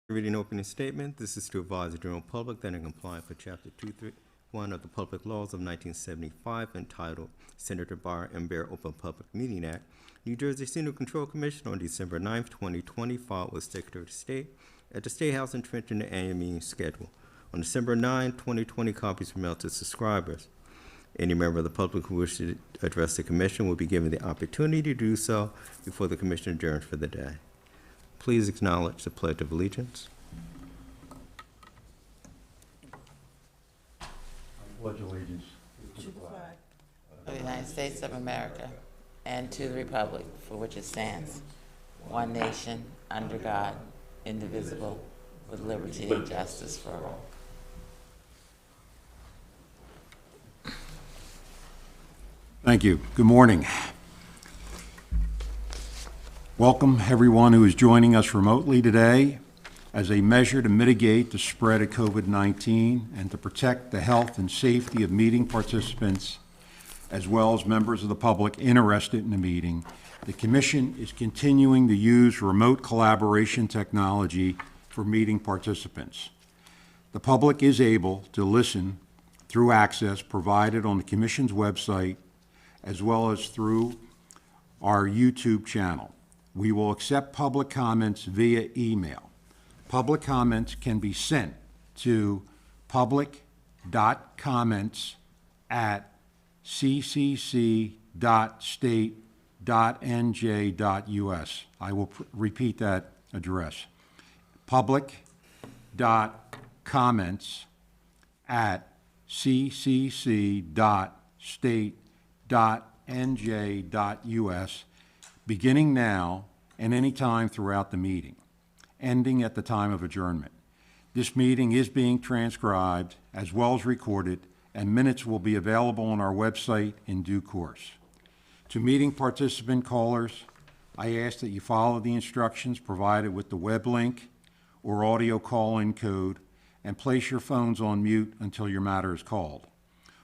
Reading opening statement. This is to advise the general public that in compliance with Chapter 231 of the Public Laws of 1975 entitled Senator Bar and Bear Open Public Meeting Act, New Jersey Senior Control Commission on December 9th, 2020 filed with Secretary of State at the State House in Trenton the annual meeting schedule. On December 9, 2020, copies were mailed to subscribers. Any member of the public who wishes to address the commission will be given the opportunity to do so before the commission adjourns for the day. Please acknowledge the Pledge of Allegiance. I pledge allegiance to the flag of the United States of America and to the republic for which it stands, one nation, under God, indivisible, with liberty and justice for all. Thank you. Good morning. Welcome everyone who is joining us remotely today as a measure to mitigate the spread of COVID-19 and to protect the health and safety of meeting participants as well as members of the public interested in the meeting. The Commission is continuing to use remote collaboration technology for meeting participants. The public is able to listen through access provided on the Commission's website as well as through our YouTube channel. We will accept public comments via email. Public comments can be sent to public.comments@ccc.state.nj.us. I will repeat that address. public.comments@ccc.state.nj.us, beginning now and any time throughout the meeting, ending at the time of adjournment. This meeting is being transcribed as well as recorded, and minutes will be available on our website in due course. To meeting participant callers, I ask that you follow the instructions provided with the web link or audio call-in code and place your phones on mute until your matter is called.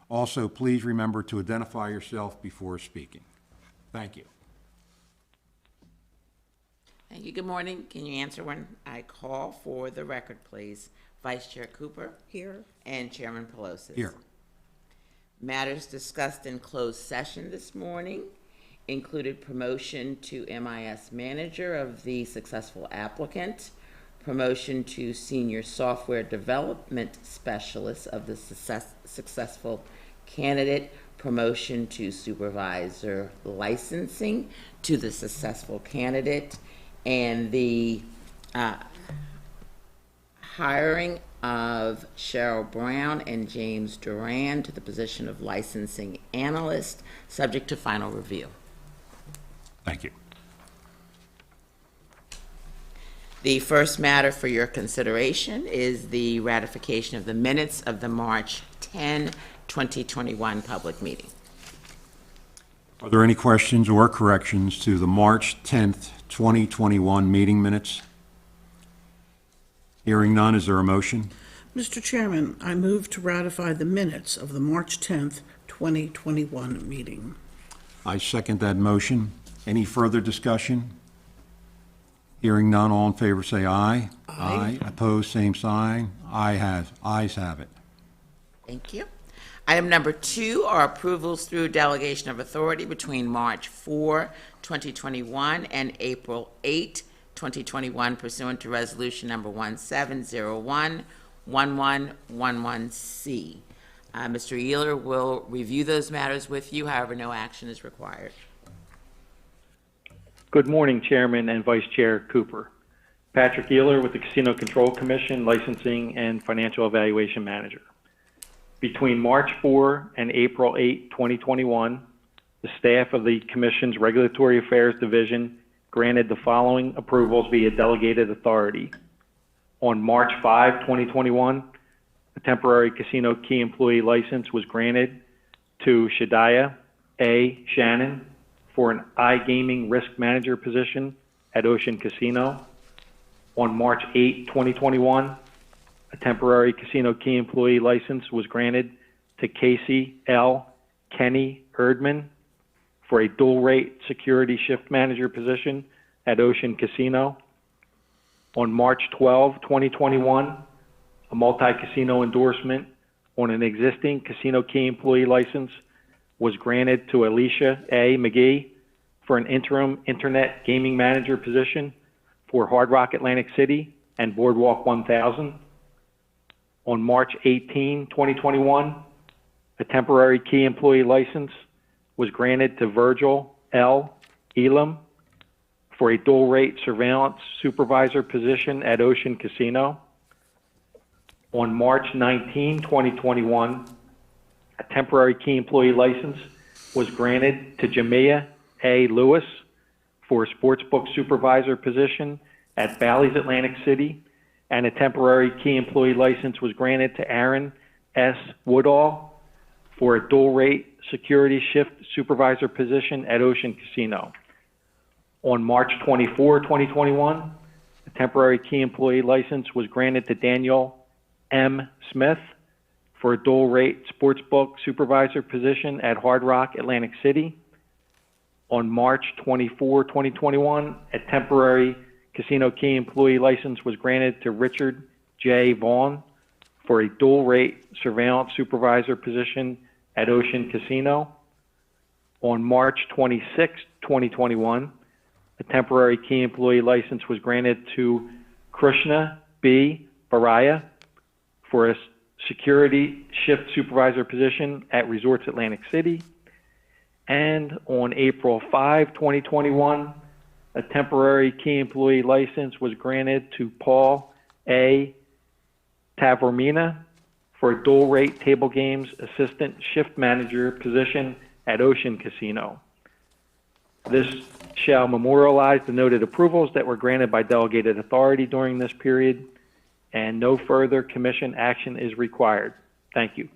Also, please remember to identify yourself before speaking. Thank you. Thank you. Good morning. Can you answer when I call for the record, please? Vice Chair Cooper? Here. And Chairman Pelosi? Here. Matters discussed in closed session this morning included promotion to MIS manager of the successful applicant, promotion to senior software development specialist of the successful candidate, promotion to supervisor licensing to the successful candidate, and the hiring of Cheryl Brown and James Duran to the position of licensing analyst, subject to final review. Thank you. The first matter for your consideration is the ratification of the minutes of the March 10, 2021 public meeting. Are there any questions or corrections to the March 10th, 2021 meeting minutes? Hearing none, is there a motion? Mr. Chairman, I move to ratify the minutes of the March 10th, 2021 meeting. I second that motion. Any further discussion? Hearing none, all in favor say aye. Aye. Opposed, same sign. Ayes have it. Thank you. Item number 2 are approvals through delegation of authority between March 4, 2021 and April 8, 2021 pursuant to resolution number 1701-1111C. Mr. Eeler will review those matters with you, however, no action is required. Good morning, Chairman and Vice Chair Cooper. Patrick Eeler with the Casino Control Commission, Licensing and Financial Evaluation Manager. Between March 4 and April 8, 2021, the staff of the Commission's Regulatory Affairs Division granted the following approvals via delegated authority. On March 5, 2021, a temporary casino key employee license was granted to Shadiah A. Shannon for an iGaming risk manager position at Ocean Casino. On March 8, 2021, a temporary casino key employee license was granted to Casey L. Kenny Erdman for a dual rate security shift manager position at Ocean Casino. On March 12, 2021, a multi-casino endorsement on an existing Casino Key employee license was granted to Alicia A. McGee for an interim internet gaming manager position for Hard Rock Atlantic City and Boardwalk 1000. On March 18, 2021, a temporary Key employee license was granted to Virgil L. Elam for a dual rate surveillance supervisor position at Ocean Casino. On March 19, 2021, a temporary Key employee license was granted to Jamia A. Lewis for a sportsbook supervisor position at Bally's Atlantic City, and a temporary Key employee license was granted to Aaron S. Woodall for a dual rate security shift supervisor position at Ocean Casino. On March 24, 2021, a temporary Key employee license was granted to Daniel M. Smith for a dual rate sportsbook supervisor position at Hard Rock Atlantic City. On March 24, 2021, a temporary Casino Key employee license was granted to Richard J. Vaughn for a dual rate surveillance supervisor position at Ocean Casino. On March 26, 2021, a temporary Key employee license was granted to Krishna B. Baraya for a security shift supervisor position at Resorts Atlantic City. And on April 5, 2021, a temporary Key employee license was granted to Paul A. Tavormina for a dual rate table games assistant shift manager position at Ocean Casino. This shall memorialize the noted approvals that were granted by delegated authority during this period, and no further commission action is required. Thank you.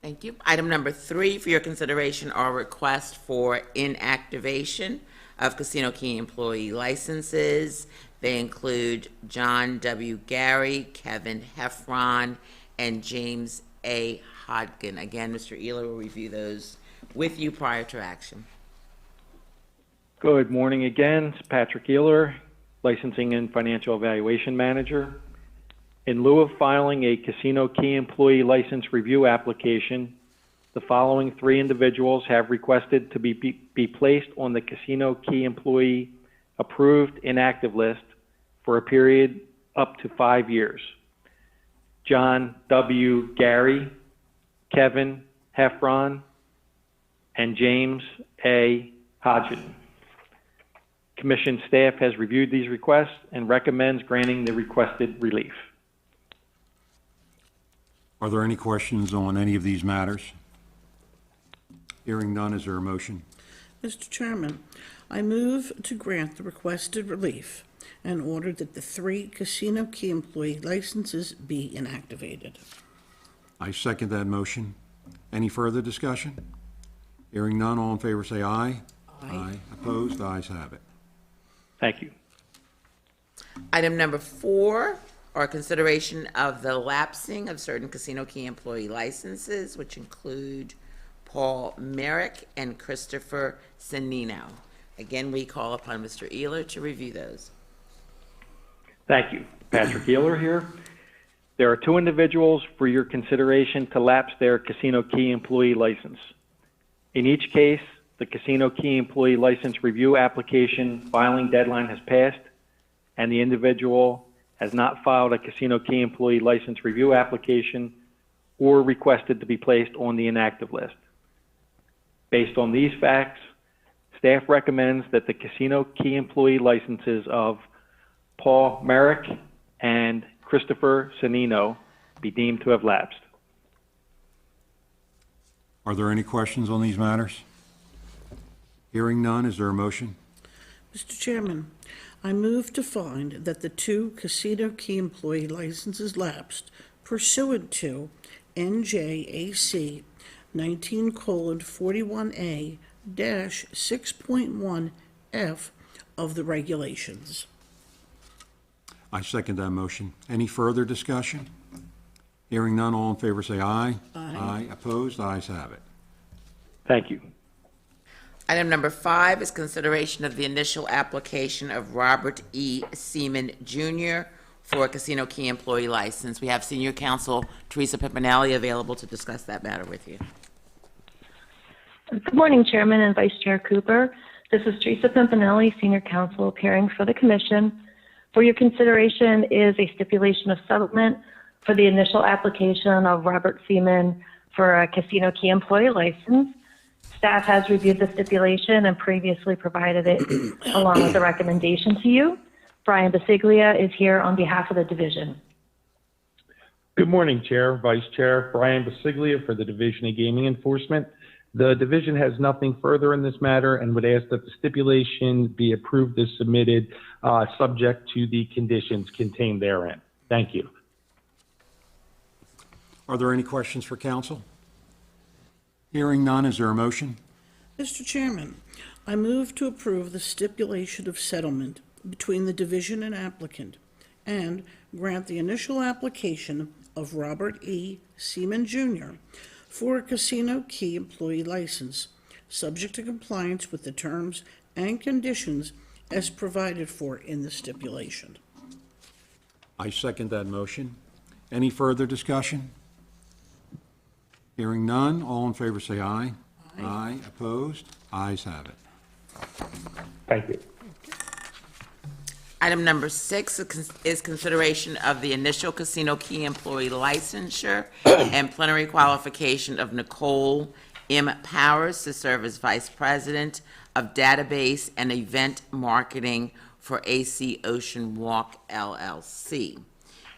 Thank you. Item number 3 for your consideration are requests for inactivation of Casino Key employee licenses. They include John W. Gary, Kevin Heffron, and James A. Hodgkin. Again, Mr. Ealer will review those with you prior to action. Good morning again. It's Patrick Ealer, Licensing and Financial Evaluation Manager. In lieu of filing a Casino Key employee license review application, the following 3 individuals have requested to be placed on the Casino Key employee approved inactive list for a period up to 5 years. John W. Gary, Kevin Heffron, and James A. Hodgkin. Commission staff has reviewed these requests and recommends granting the requested relief. Are there any questions on any of these matters? Hearing none, is there a motion? Mr. Chairman, I move to grant the requested relief and order that the 3 Casino Key employee licenses be inactivated. I second that motion. Any further discussion? Hearing none, all in favor say aye. Aye. Opposed? The ayes have it. Thank you. Item number 4 are consideration of the lapsing of certain Casino Key employee licenses, which include Paul Merrick and Christopher Sanino. Again, we call upon Mr. Ealer to review those. Thank you. Patrick Ealer here. There are 2 individuals for your consideration to lapse their Casino Key employee license. In each case, the Casino Key employee license review application filing deadline has passed, and the individual has not filed a Casino Key employee license review application or requested to be placed on the inactive list. Based on these facts, staff recommends that the Casino Key employee licenses of Paul Merrick and Christopher Sanino be deemed to have lapsed. Are there any questions on these matters? Hearing none, is there a motion? Mr. Chairman, I move to find that the 2 Casino Key employee licenses lapsed pursuant to NJAC 19:41A-6.1F of the regulations. I second that motion. Any further discussion? Hearing none, all in favor say aye. Aye. Opposed? The ayes have it. Thank you. Item number 5 is consideration of the initial application of Robert E. Seaman Jr. for a casino key employee license. We have Senior Counsel Teresa Pimpinelli available to discuss that matter with you. Good morning, Chairman and Vice Chair Cooper. This is Teresa Pimpinelli, Senior Counsel, appearing for the Commission. For your consideration is a stipulation of settlement for the initial application of Robert Seaman for a casino key employee license. Staff has reviewed the stipulation and previously provided it along with the recommendation to you. Brian Basiglia is here on behalf of the division. Good morning, Chair, Vice Chair. Brian Basiglia for the Division of Gaming Enforcement. The division has nothing further in this matter and would ask that the stipulation be approved as submitted, subject to the conditions contained therein. Thank you. Are there any questions for council? Hearing none, is there a motion? Mr. Chairman, I move to approve the stipulation of settlement between the division and applicant and grant the initial application of Robert E. Seaman Jr. for a casino key employee license, subject to compliance with the terms and conditions as provided for in the stipulation. I second that motion. Any further discussion? Hearing none, all in favor say aye. Aye. Opposed? Ayes have it. Thank you. Item number 6 is consideration of the initial casino key employee licensure and plenary qualification of Nicole M. Powers to serve as Vice President of Database and Event Marketing for AC Ocean Walk, LLC.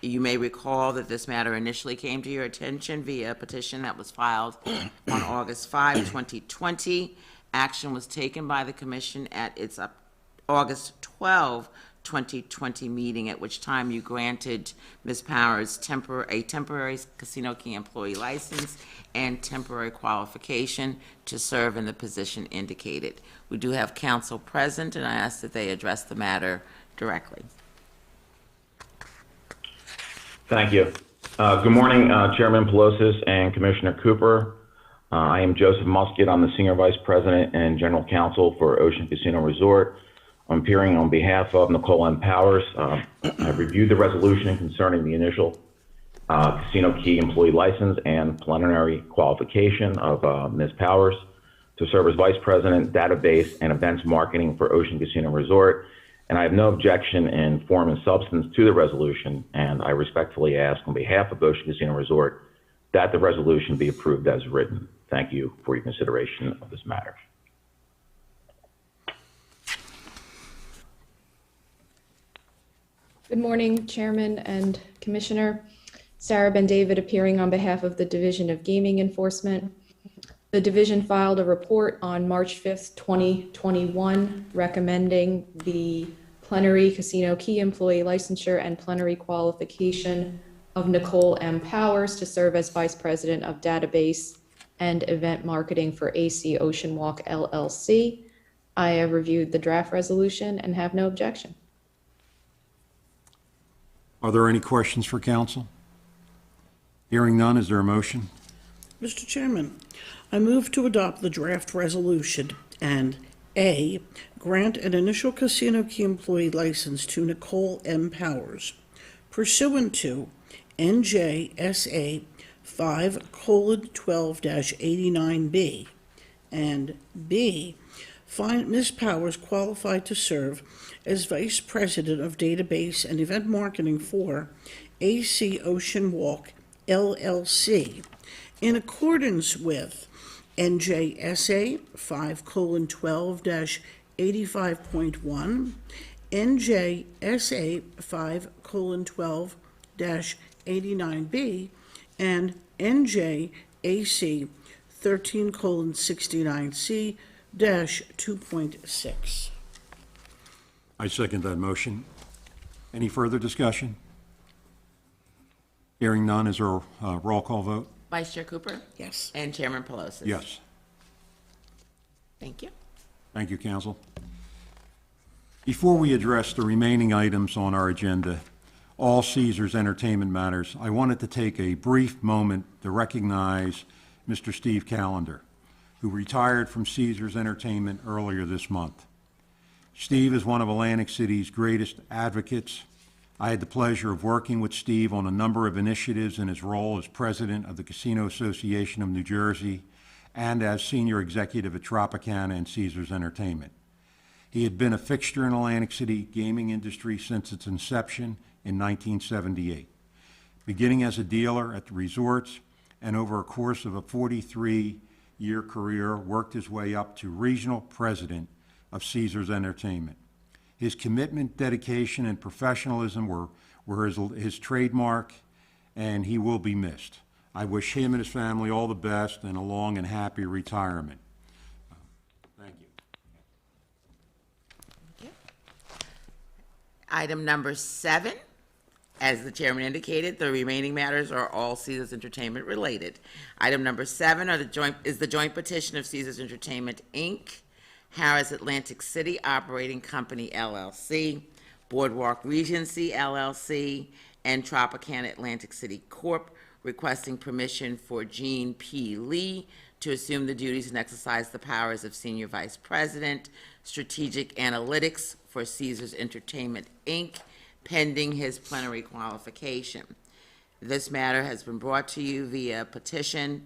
You may recall that this matter initially came to your attention via a petition that was filed on August 5, 2020. Action was taken by the Commission at its August 12, 2020 meeting, at which time you granted Ms. Powers a temporary casino key employee license and temporary qualification to serve in the position indicated. We do have counsel present, and I ask that they address the matter directly. Thank you. Good morning, Chairman Pelosis and Commissioner Cooper. I am Joseph Musket. I'm the Senior Vice President and General Counsel for Ocean Casino Resort. I'm appearing on behalf of Nicole M. Powers. I've reviewed the resolution concerning the initial casino key employee license and preliminary qualification of Ms. Powers to serve as Vice President, Database and Events Marketing for Ocean Casino Resort. And I have no objection in form and substance to the resolution, and I respectfully ask on behalf of Ocean Casino Resort that the resolution be approved as written. Thank you for your consideration of this matter. Good morning, Chairman and Commissioner. Sarah Ben-David appearing on behalf of the Division of Gaming Enforcement. The division filed a report on March 5th, 2021, recommending the plenary casino key employee licensure and plenary qualification of Nicole M. Powers to serve as Vice President of Database and Event Marketing for AC Ocean Walk, LLC. I have reviewed the draft resolution and have no objection. Are there any questions for council? Hearing none, is there a motion? Mr. Chairman, I move to adopt the draft resolution and A, grant an initial casino key employee license to Nicole M. Powers pursuant to NJSA 5:12-89B, and B, find Ms. Powers qualified to serve as Vice President of Database and Event Marketing for AC Ocean Walk, LLC, in accordance with NJSA 5:12-85.1, NJSA 5:12-89B, and NJAC 13:69C-2.6. I second that motion. Any further discussion? Hearing none, is there a roll call vote? Vice Chair Cooper? Yes. And Chairman Pelosi? Yes. Thank you. Thank you, council. Before we address the remaining items on our agenda, all Caesars Entertainment matters, I wanted to take a brief moment to recognize Mr. Steve Callender, who retired from Caesars Entertainment earlier this month. Steve is one of Atlantic City's greatest advocates. I had the pleasure of working with Steve on a number of initiatives in his role as president of the Casino Association of New Jersey and as senior executive at Tropicana and Caesars Entertainment. He had been a fixture in Atlantic City gaming industry since its inception in 1978, beginning as a dealer at the resorts, and over a course of a 43-year career, worked his way up to regional president of Caesars Entertainment. His commitment, dedication, and professionalism were his trademark, and he will be missed. I wish him and his family all the best and a long and happy retirement. Thank you. Item number 7, as the chairman indicated, the remaining matters are all Caesars Entertainment related. Item number 7 is the joint petition of Caesars Entertainment, Inc., Harrah's Atlantic City Operating Company, LLC, Boardwalk Regency, LLC, and Tropicana Atlantic City Corp., requesting permission for Gene P. Lee to assume the duties and exercise the powers of Senior Vice President, Strategic Analytics for Caesars Entertainment, Inc., pending his plenary qualification. This matter has been brought to you via petition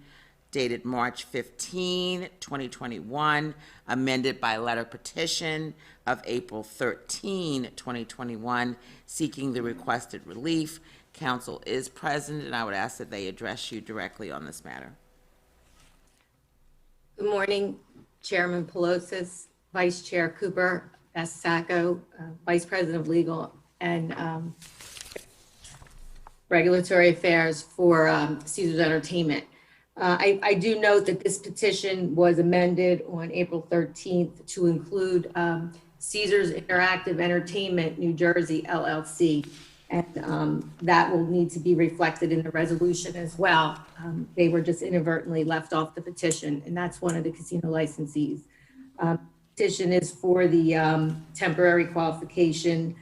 dated March 15, 2021, amended by letter petition of April 13, 2021, seeking the requested relief. Council is present, and I would ask that they address you directly on this matter. Good morning, Chairman Pelosi, Vice Chair Cooper, S. Sacco, Vice President of Legal and Regulatory Affairs for Caesars Entertainment. I do note that this petition was amended on April 13th to include Caesars Interactive Entertainment New Jersey, LLC, and that will need to be reflected in the resolution as well. They were just inadvertently left off the petition, and that's one of the casino licensees. Petition is for the temporary qualification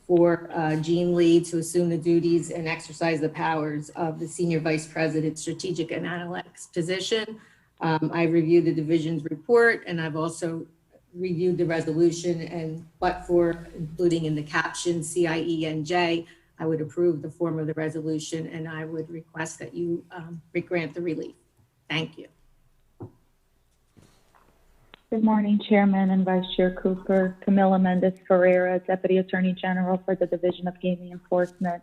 for Gene Lee to assume the duties and exercise the powers of the Senior Vice President Strategic and Analytics position. I reviewed the division's report, and I've also reviewed the resolution, and but for including in the caption CIENJ, I would approve the form of the resolution, and I would request that you grant the relief. Thank you. Good morning, Chairman and Vice Chair Cooper. Camila Mendez Ferreira, Deputy Attorney General for the Division of Gaming Enforcement.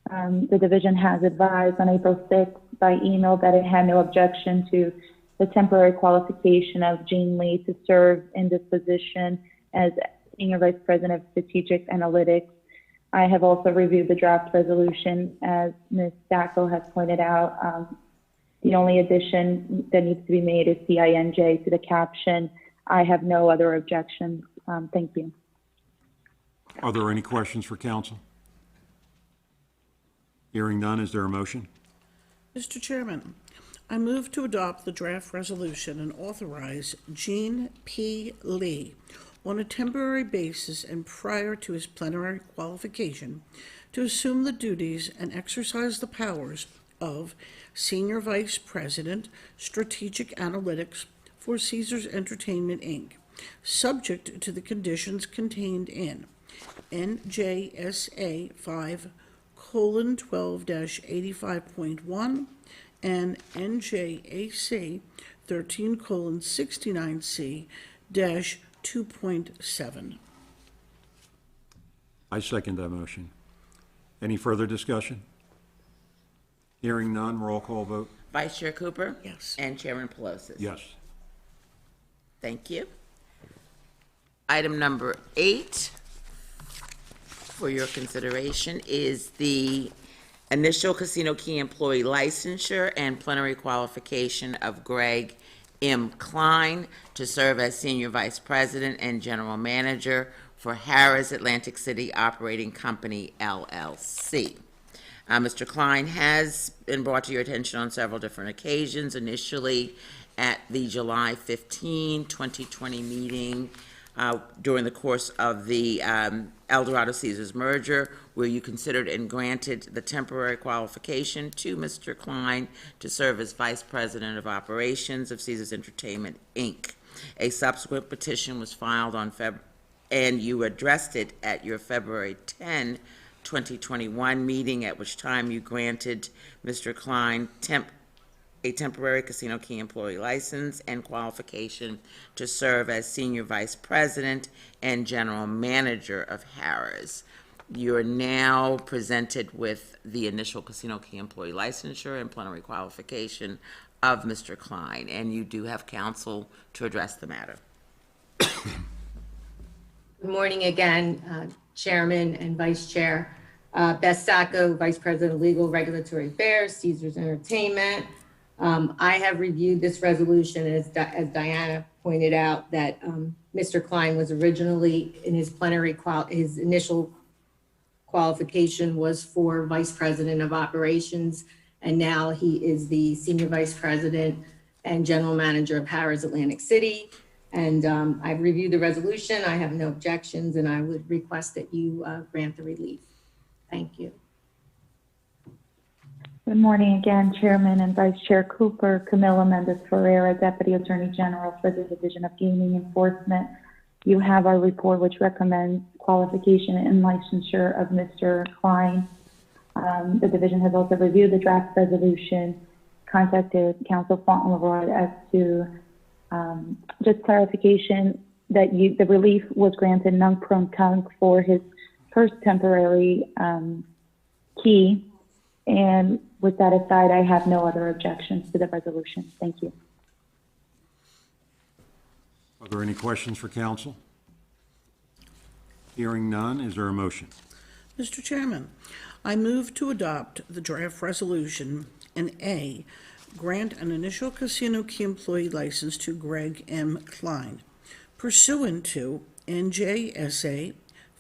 The division has advised on April 6th by email that it had no objection to the temporary qualification of Gene Lee to serve in this position as Senior Vice President of Strategic Analytics. I have also reviewed the draft resolution. As Ms. Sacco has pointed out, the only addition that needs to be made is CINJ to the caption. I have no other objections. Thank you. Are there any questions for council? Hearing none, is there a motion? Mr. Chairman, I move to adopt the draft resolution and authorize Gene P. Lee, on a temporary basis and prior to his plenary qualification, to assume the duties and exercise the powers of Senior Vice President, Strategic Analytics for Caesars Entertainment, Inc., subject to the conditions contained in NJSA 5:12-85.1 and NJAC 13:69C-2.7. I second that motion. Any further discussion? Hearing none, roll call vote. Vice Chair Cooper? Yes. And Chairman Pelosi? Yes. Thank you. Item number 8 for your consideration is the initial casino key employee licensure and plenary qualification of Greg M. Klein to serve as Senior Vice President and General Manager for Harrah's Atlantic City Operating Company, LLC. Mr. Klein has been brought to your attention on several different occasions, initially at the July 15, 2020 meeting during the course of the Eldorado Caesars merger, where you considered and granted the temporary qualification to Mr. Klein to serve as Vice President of Operations of Caesars Entertainment, Inc. A subsequent petition was filed on and you addressed it at your February 10, 2021 meeting, at which time you granted Mr. Klein a temporary casino key employee license and qualification to serve as Senior Vice President and General Manager of Harrah's. You're now presented with the initial casino key employee licensure and plenary qualification of Mr. Klein, and you do have counsel to address the matter. Good morning again, Chairman and Vice Chair. Beth Sacco, Vice President of Legal Regulatory Affairs, Caesars Entertainment. I have reviewed this resolution, as Diana pointed out, that Mr. Klein was originally in his plenary, his initial qualification was for Vice President of Operations, and now he is the Senior Vice President and General Manager of Harrah's Atlantic City. And I've reviewed the resolution. I have no objections, and I would request that you grant the relief. Thank you. Good morning again, Chairman and Vice Chair Cooper. Camila Mendez-Ferreira, Deputy Attorney General for the Division of Gaming Enforcement. You have our report which recommends qualification and licensure of Mr. Klein. The division has also reviewed the draft resolution, contacted Counsel Fauntleroy as to just clarification that the relief was granted non-protunct for his first temporary key. And with that aside, I have no other objections to the resolution. Thank you. Are there any questions for counsel? Hearing none, is there a motion? Mr. Chairman, I move to adopt the draft resolution and A, grant an initial casino key employee license to Greg M. Klein pursuant to NJSA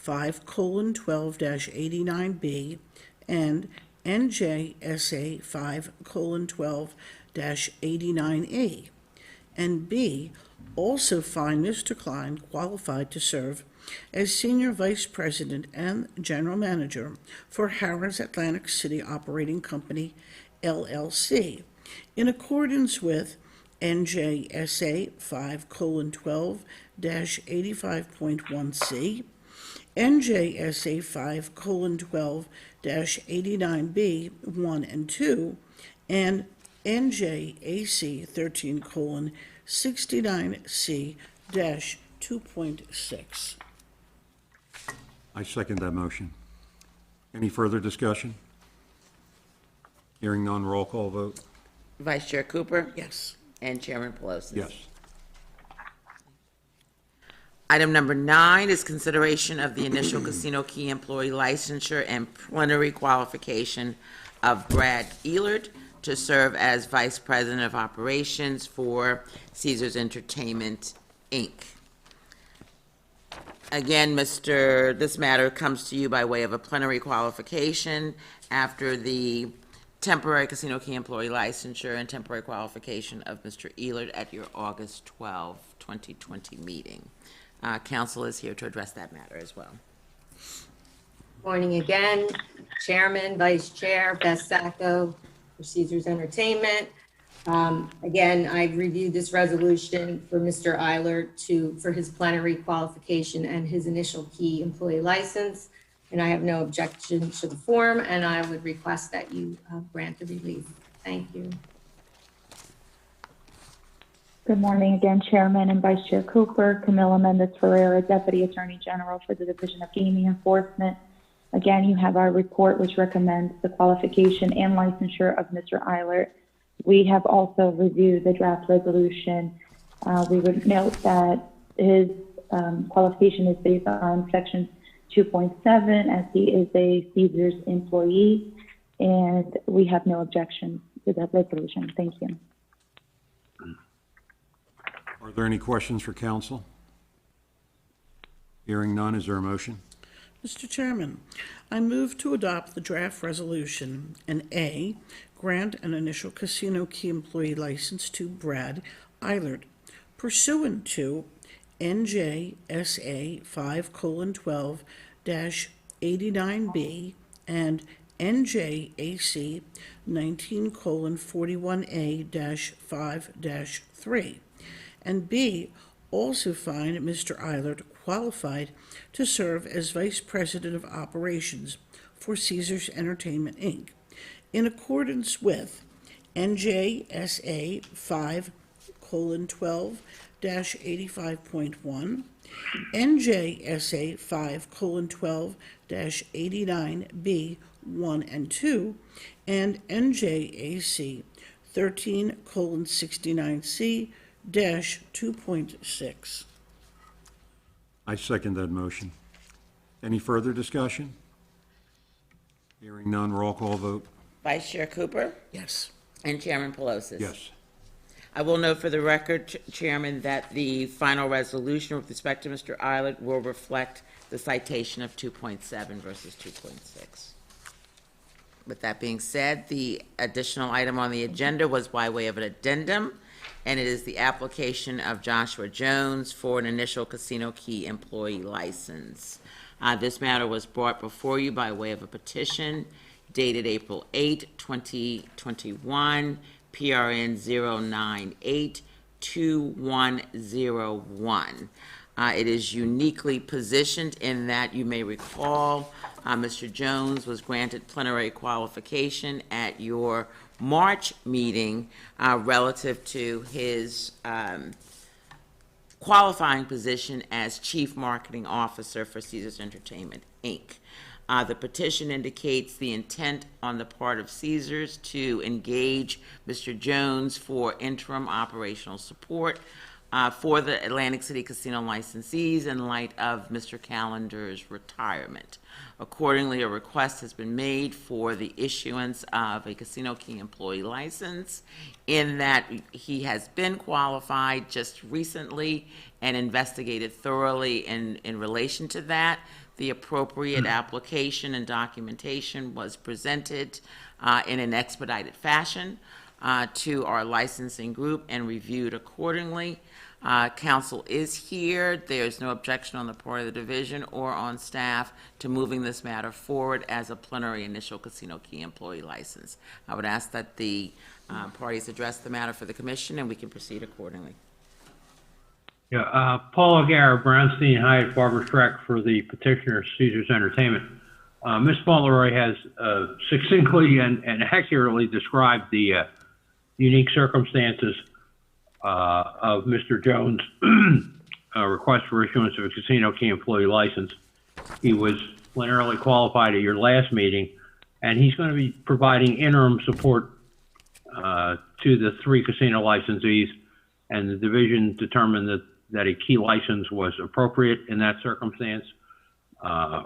5:12-89B and NJSA 5:12-89A, and B, also find Mr. Klein qualified to serve as Senior Vice President and General Manager for Harrah's Atlantic City Operating Company, LLC, in accordance with NJSA 5:12-85.1C, NJSA 5:12-89B 1 and 2, and NJAC 13:69C-2.6. I second that motion. Any further discussion? Hearing none, roll call vote. Vice Chair Cooper? Yes. And Chairman Pelosi? Yes. Item number 9 is consideration of the initial casino key employee licensure and plenary qualification of Brad Elert to serve as Vice President of Operations for Caesars Entertainment, Inc. Again, this matter comes to you by way of a plenary qualification after the temporary casino key employee licensure and temporary qualification of Mr. Elert at your August 12, 2020 meeting. Council is here to address that matter as well. Morning again, Chairman, Vice Chair, Beth Sacco for Caesars Entertainment. Again, I've reviewed this resolution for Mr. Eilert for his plenary qualification and his initial key employee license, and I have no objection to the form, and I would request that you grant the relief. Thank you. Good morning again, Chairman and Vice Chair Cooper. Camila Mendez-Ferreira, Deputy Attorney General for the Division of Gaming Enforcement. Again, you have our report which recommends the qualification and licensure of Mr. Eilert. We have also reviewed the draft resolution. We would note that his qualification is based on Section 2.7 as he is a Caesars employee, and we have no objection to that resolution. Thank you. Are there any questions for counsel? Hearing none, is there a motion? Mr. Chairman, I move to adopt the draft resolution and A, grant an initial casino key employee license to Brad Eilert pursuant to NJSA 5:12-89B and NJAC 19:41A-5-3. And B, also find Mr. Eilert qualified to serve as Vice President of Operations for Caesars Entertainment, Inc., in accordance with NJSA 5:12-85.1, NJSA 5:12-89B 1 and 2, and NJAC 13:69C-2.6. I second that motion. Any further discussion? Hearing none, roll call vote. Vice Chair Cooper Yes. and Chairman Pelosi. Yes. I will note for the record, Chairman, that the final resolution with respect to Mr. Eilert will reflect the citation of 2.7 versus 2.6. With that being said, the additional item on the agenda was by way of an addendum, and it is the application of Joshua Jones for an initial Casino Key employee license. This matter was brought before you by way of a petition dated April 8, 2021, PRN 0982101. It is uniquely positioned in that you may recall Mr. Jones was granted plenary qualification at your March meeting relative to his qualifying position as Chief Marketing Officer for Caesars Entertainment, Inc. The petition indicates the intent on the part of Caesars to engage Mr. Jones for interim operational support for the Atlantic City Casino licensees in light of Mr. Calendar's retirement. Accordingly, a request has been made for the issuance of a Casino Key employee license in that he has been qualified just recently and investigated thoroughly in relation to that. The appropriate application and documentation was presented in an expedited fashion to our licensing group and reviewed accordingly. Council is here. There's no objection on the part of the division or on staff to moving this matter forward as a plenary initial Casino Key employee license. I would ask that the parties address the matter for the commission and we can proceed accordingly. Yeah, Paul O'Gara, Brownstein, Hyatt, Barber Schreck for the petitioner, Caesars Entertainment. Ms. Fauntleroy has succinctly and accurately described the unique circumstances of Mr. Jones' request for issuance of a Casino Key employee license. He was plenarily qualified at your last meeting, and he's going to be providing interim support to the 3 casino licensees, and the division determined that a key license was appropriate in that circumstance,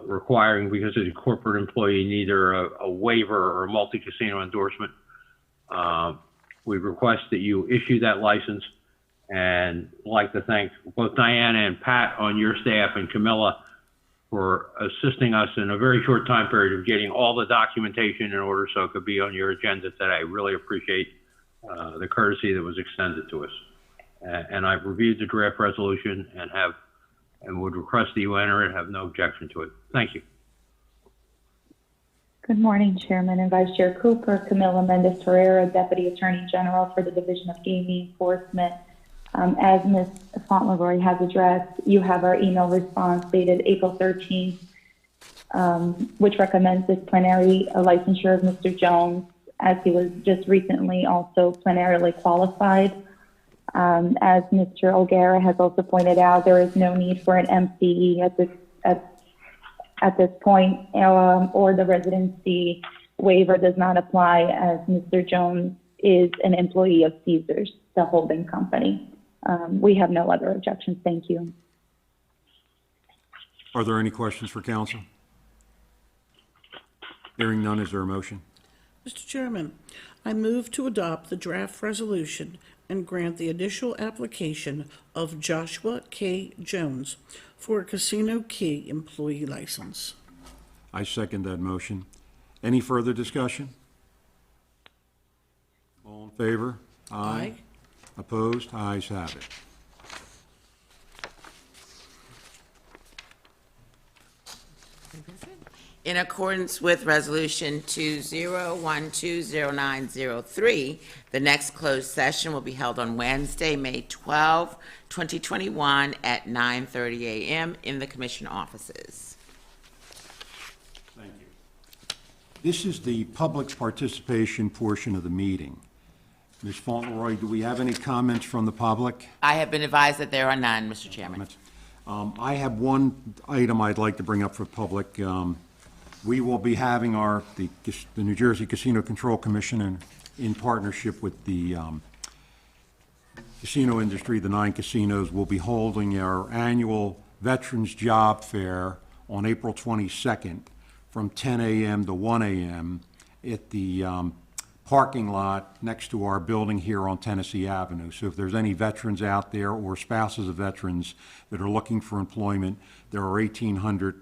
requiring, because he's a corporate employee, neither a waiver or a multi-casino endorsement. We request that you issue that license, and I'd like to thank both Diana and Pat on your staff and Camilla for assisting us in a very short time period of getting all the documentation in order so it could be on your agenda today. Really appreciate the courtesy that was extended to us. And I've reviewed the draft resolution and would request that you enter it, have no objection to it. Thank you. Good morning, Chairman and Vice Chair Cooper. Camila Mendez Ferreira, Deputy Attorney General for the Division of Gaming Enforcement. As Ms. Fauntleroy has addressed, you have our email response dated April 13th, which recommends this plenary licensure of Mr. Jones, as he was just recently also plenarily qualified. As Mr. O'Gara has also pointed out, there is no need for an MCE at this point, or the residency waiver does not apply, as Mr. Jones is an employee of Caesars, the holding company. We have no other objections. Thank you. Are there any questions for counsel? Hearing none, is there a motion? Mr. Chairman, I move to adopt the draft resolution and grant the initial application of Joshua K. Jones for a Casino Key employee license. I second that motion. Any further discussion? All in favor? Aye. Opposed? Ayes have it. In accordance with Resolution 20120903, the next closed session will be held on Wednesday, May 12, 2021, at 9:30 a.m. in the Commission offices. Thank you. This is the public participation portion of the meeting. Ms. Fauntleroy, do we have any comments from the public? I have been advised that there are none, Mr. Chairman. I have one item I'd like to bring up for public. We will be having the New Jersey Casino Control Commission in partnership with the casino industry, the 9 casinos, will be holding our annual Veterans Job Fair on April 22nd from 10 a.m. to 1 a.m. at the parking lot next to our building here on Tennessee Avenue. So if there's any veterans out there or spouses of veterans that are looking for employment, there are 1,800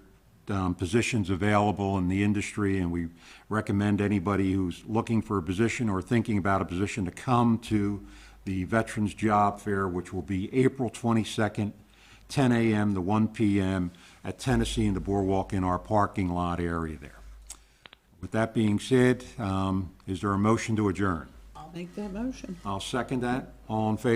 positions available in the industry, and we recommend anybody who's looking for a position or thinking about a position to come to the Veterans Job Fair, which will be April 22nd, 10 a.m. to 1 p.m. at Tennessee and the Boardwalk in our parking lot area there. With that being said, is there a motion to adjourn? I'll make that motion. I'll second that. All in favor?